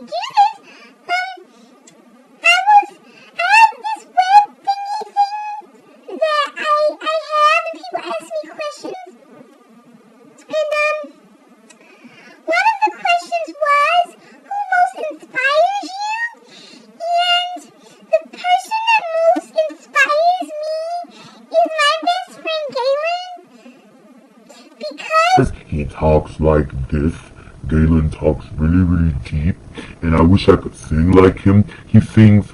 do this, I have this web thingy thing that I have, and people ask me questions. And, one of the questions was, who most inspires you? And the person that most inspires me is my best friend Galen. Because he talks like this. Galen talks really, really deep, and I wish I could sing like him. He sings,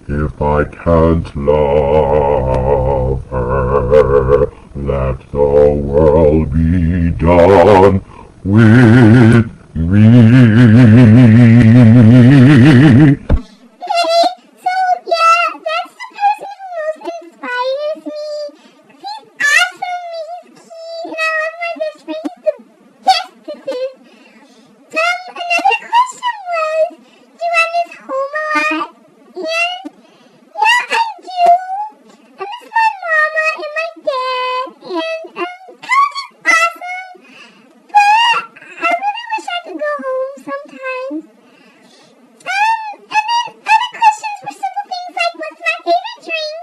if I can't love her, let the world be done with me. So yeah, that's the person who most inspires me. He's awesome, he's cute, and I love my best friend. He's the best this is. Another question was, do I miss home a lot? And yeah, I do. I miss my mama and my dad, and college is awesome, but I really wish I could go home sometimes. And then other questions were simple things like, what's my favorite drink?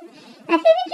My favorite